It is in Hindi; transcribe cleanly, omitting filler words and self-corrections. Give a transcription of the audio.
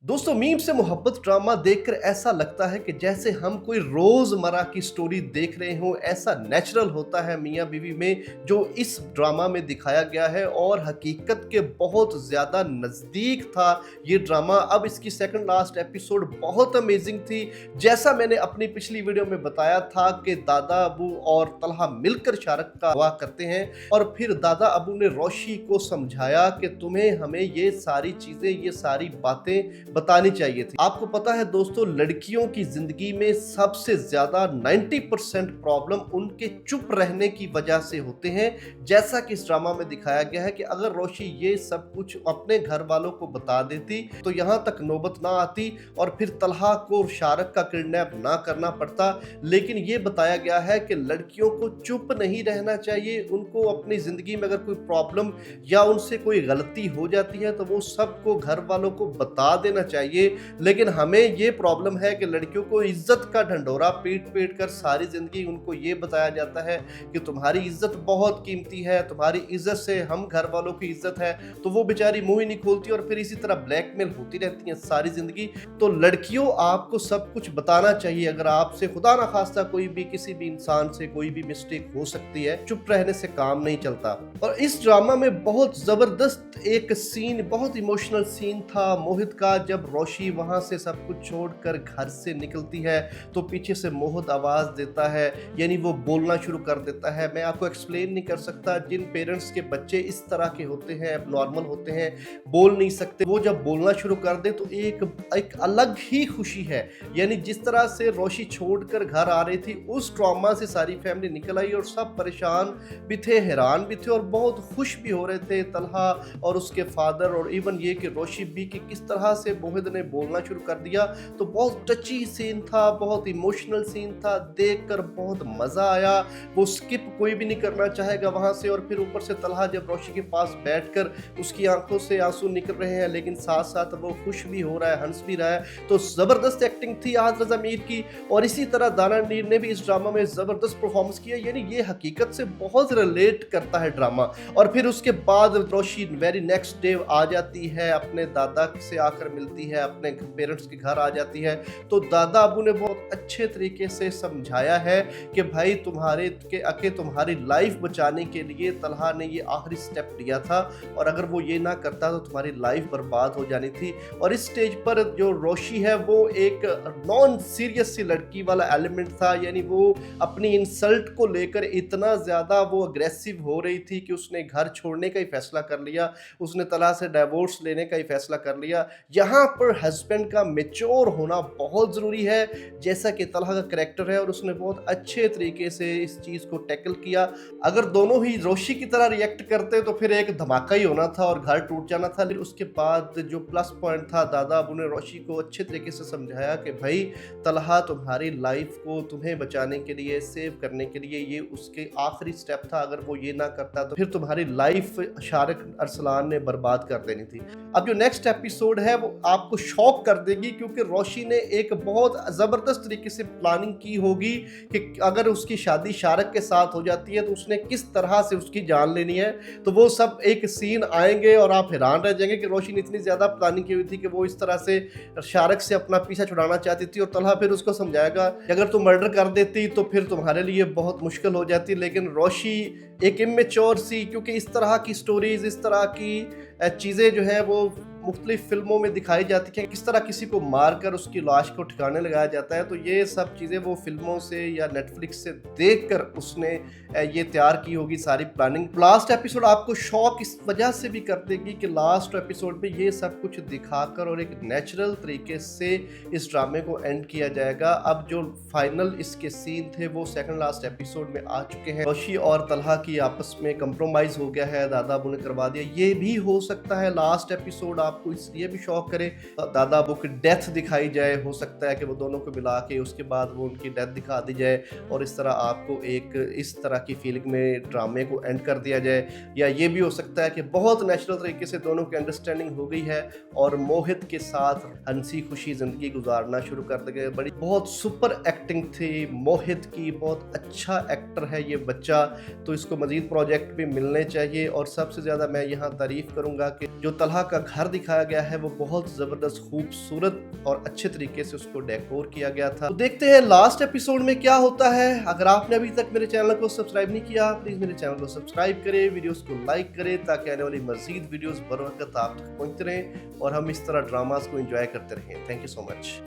दोस्तों मीम से मोहब्बत ड्रामा देखकर ऐसा लगता है कि जैसे हम कोई रोजमर्रा की स्टोरी देख रहे हो। ऐसा नेचुरल होता है मियाँ बीवी में जो इस ड्रामा में दिखाया गया है और हकीकत के बहुत ज्यादा नजदीक था ये ड्रामा। अब इसकी सेकंड लास्ट एपिसोड बहुत अमेजिंग थी। जैसा मैंने अपनी पिछली वीडियो में बताया था कि दादा अबू और तलहा मिलकर शारक का अगवा करते हैं और फिर दादा अबू ने रोशी को समझाया कि तुम्हें हमें ये सारी चीजें ये सारी बातें बतानी चाहिए थी। आपको पता है दोस्तों, लड़कियों की जिंदगी में सबसे ज्यादा 90% प्रॉब्लम उनके चुप रहने की वजह से होते हैं। जैसा कि इस ड्रामा में दिखाया गया है कि अगर रोशी ये सब कुछ अपने घर वालों को बता देती तो यहाँ तक नौबत ना आती और फिर तलहा को शारक का किडनैप ना करना पड़ता। लेकिन ये बताया गया है कि लड़कियों को चुप नहीं रहना चाहिए। उनको अपनी जिंदगी में अगर कोई प्रॉब्लम या उनसे कोई गलती हो जाती है तो वो सबको घर वालों को बता देना चाहिए। लेकिन हमें ये प्रॉब्लम है कि लड़कियों को इज्जत का ढंढोरा पीट पीट कर सारी जिंदगी उनको ये बताया जाता है कि तुम्हारी इज्जत बहुत कीमती है, तुम्हारी इज्जत से हम घर वालों की इज्जत है। तो वो बेचारी मुंह ही नहीं खोलती और फिर इसी तरह ब्लैकमेल होती रहती है सारी जिंदगी। तो लड़कियों, आपको सब कुछ बताना चाहिए। अगर आपसे खुदा ना खास्ता कोई भी किसी भी इंसान से कोई भी मिस्टेक हो सकती है, चुप रहने से काम नहीं चलता। और इस ड्रामा में बहुत जबरदस्त एक सीन, बहुत इमोशनल सीन था मोहित का। जब रोशी वहां से सब कुछ छोड़कर घर से निकलती है तो पीछे से मोहित आवाज देता है, यानी वो बोलना शुरू कर देता है। मैं आपको एक्सप्लेन नहीं कर सकता। जिन पेरेंट्स के बच्चे इस तरह के होते हैं, नॉर्मल होते हैं, बोल नहीं सकते, वो जब बोलना शुरू कर दे तो एक अलग ही खुशी है। यानी जिस तरह से रोशी छोड़कर घर आ रही थी, उस ट्रॉमा से सारी फैमिली निकल आई और सब परेशान भी थे, हैरान भी थे और बहुत खुश भी हो रहे थे। तलहा और उसके फादर और इवन ये कि रोशी भी कि किस तरह से मोहित ने बोलना शुरू कर दिया। तो बहुत टची सीन था, बहुत इमोशनल सीन था, देखकर बहुत मजा आया। वो स्किप कोई भी नहीं करना चाहेगा वहां से। और फिर ऊपर से तलहा जब रोशी के पास बैठकर उसकी आंखों से आंसू निकल रहे हैं लेकिन साथ साथ वो खुश भी हो रहा है, हंस भी रहा है। तो जबरदस्त एक्टिंग थी आज रजा मीर की। और इसी तरह दाना नीर ने भी इस ड्रामा में जबरदस्त परफॉर्मेंस किया। यानी ये हकीकत से बहुत रिलेट करता है ड्रामा। और फिर उसके बाद रोशी वेरी नेक्स्ट डे आ जाती है, अपने दादा से आकर मिलती है, अपने पेरेंट्स के घर आ जाती है। तो दादा अबू ने बहुत अच्छे तरीके से समझाया है कि भाई तुम्हारी लाइफ बचाने के लिए तलहा ने ये आखिरी स्टेप लिया था और अगर वो ये ना करता तो तुम्हारी लाइफ बर्बाद हो जानी थी। और इस स्टेज पर जो रोशी है वो एक नॉन सीरियस सी लड़की वाला एलिमेंट था। यानी वो अपनी इंसल्ट को लेकर इतना ज्यादा वो अग्रेसिव हो रही थी कि उसने घर छोड़ने का ही फैसला कर लिया, उसने तलहा से डाइवोर्स लेने का ही फैसला कर लिया। यहाँ पर हस्बैंड का मेच्योर होना बहुत ज़रूरी है, जैसा कि तलहा का करैक्टर है और उसने बहुत अच्छे तरीके से इस चीज़ को टैकल किया। अगर दोनों ही रोशी की तरह रिएक्ट करते तो फिर एक धमाका ही होना था और घर टूट जाना था। लेकिन उसके बाद जो प्लस पॉइंट था, दादा अबू ने रोशी को अच्छे तरीके से समझाया कि भाई तलहा तुम्हारी लाइफ को तुम्हें बचाने के लिए, सेव करने के लिए ये उसके आखिरी स्टेप था। अगर वो ये ना करता तो फिर तुम्हारी लाइफ शारक अरसलान ने बर्बाद कर देनी थी। अब जो नेक्स्ट एपिसोड है वो आपको शॉक कर देगी क्योंकि रोशी ने एक बहुत जबरदस्त तरीके से प्लानिंग की होगी कि अगर उसकी शादी शारक के साथ हो जाती है तो उसने किस तरह से उसकी जान लेनी है। तो वो सब एक सीन आएंगे और आप हैरान रह जाएंगे कि रोशी ने इतनी ज्यादा प्लानिंग की हुई थी कि वो इस तरह से शारक से अपना पीछा छुड़ाना चाहती थी। और तलहा फिर उसको समझाएगा कि अगर तुम मर्डर कर देती तो फिर तुम्हारे लिए बहुत मुश्किल हो जाती। लेकिन रोशी एक इमेच्योर सी, क्योंकि इस तरह की स्टोरीज, इस तरह की चीज़ें जो है वो मुख्तलिफ फिल्मों में दिखाई जाती हैं, किस तरह किसी को मारकर उसकी लाश को ठिकाने लगाया जाता है। तो ये सब चीज़ें वो फिल्मों से या नेटफ्लिक्स से देखकर उसने ये तैयार की होगी सारी प्लानिंग। लास्ट एपिसोड आपको शॉक इस वजह से भी कर देगी कि लास्ट एपिसोड में ये सब कुछ दिखाकर और एक नेचुरल तरीके से इस ड्रामे को एंड किया जाएगा। अब जो फाइनल इसके सीन थे वो सेकंड लास्ट एपिसोड में आ चुके हैं। रोशी और तलहा की आपस में कंप्रोमाइज हो गया है, दादा अबू ने करवा दिया। ये भी हो सकता है लास्ट एपिसोड आपको इसलिए भी शॉक करे, दादा अबू की डेथ दिखाई जाए। हो सकता है कि वो दोनों को मिला के उसके बाद वो उनकी डेथ दिखा दी जाए और इस तरह आपको एक इस तरह की फीलिंग में ड्रामे को एंड कर दिया जाए। या ये भी हो सकता है कि बहुत नेचुरल तरीके से दोनों की अंडरस्टैंडिंग हो गई है और मोहित के साथ हंसी खुशी जिंदगी गुजारना शुरू कर देंगे। बड़ी बहुत सुपर एक्टिंग थी मोहित की, बहुत अच्छा एक्टर है ये बच्चा। तो इसको मजीद प्रोजेक्ट भी मिलने चाहिए और सबसे ज़्यादा मैं यहाँ तारीफ करूँगा कहूँगा कि जो तलहा का घर दिखाया गया है वो बहुत ज़बरदस्त, खूबसूरत और अच्छे तरीके से उसको डेकोर किया गया था। तो देखते हैं लास्ट एपिसोड में क्या होता है। अगर आपने अभी तक मेरे चैनल को सब्सक्राइब नहीं किया, प्लीज़ मेरे चैनल को सब्सक्राइब करें, वीडियोस को लाइक करें ताकि आने वाली मज़ीद वीडियोस बर वक़्त आप तक पहुँचते रहें और हम इस तरह ड्रामास को एंजॉय करते रहें। Thank you so much.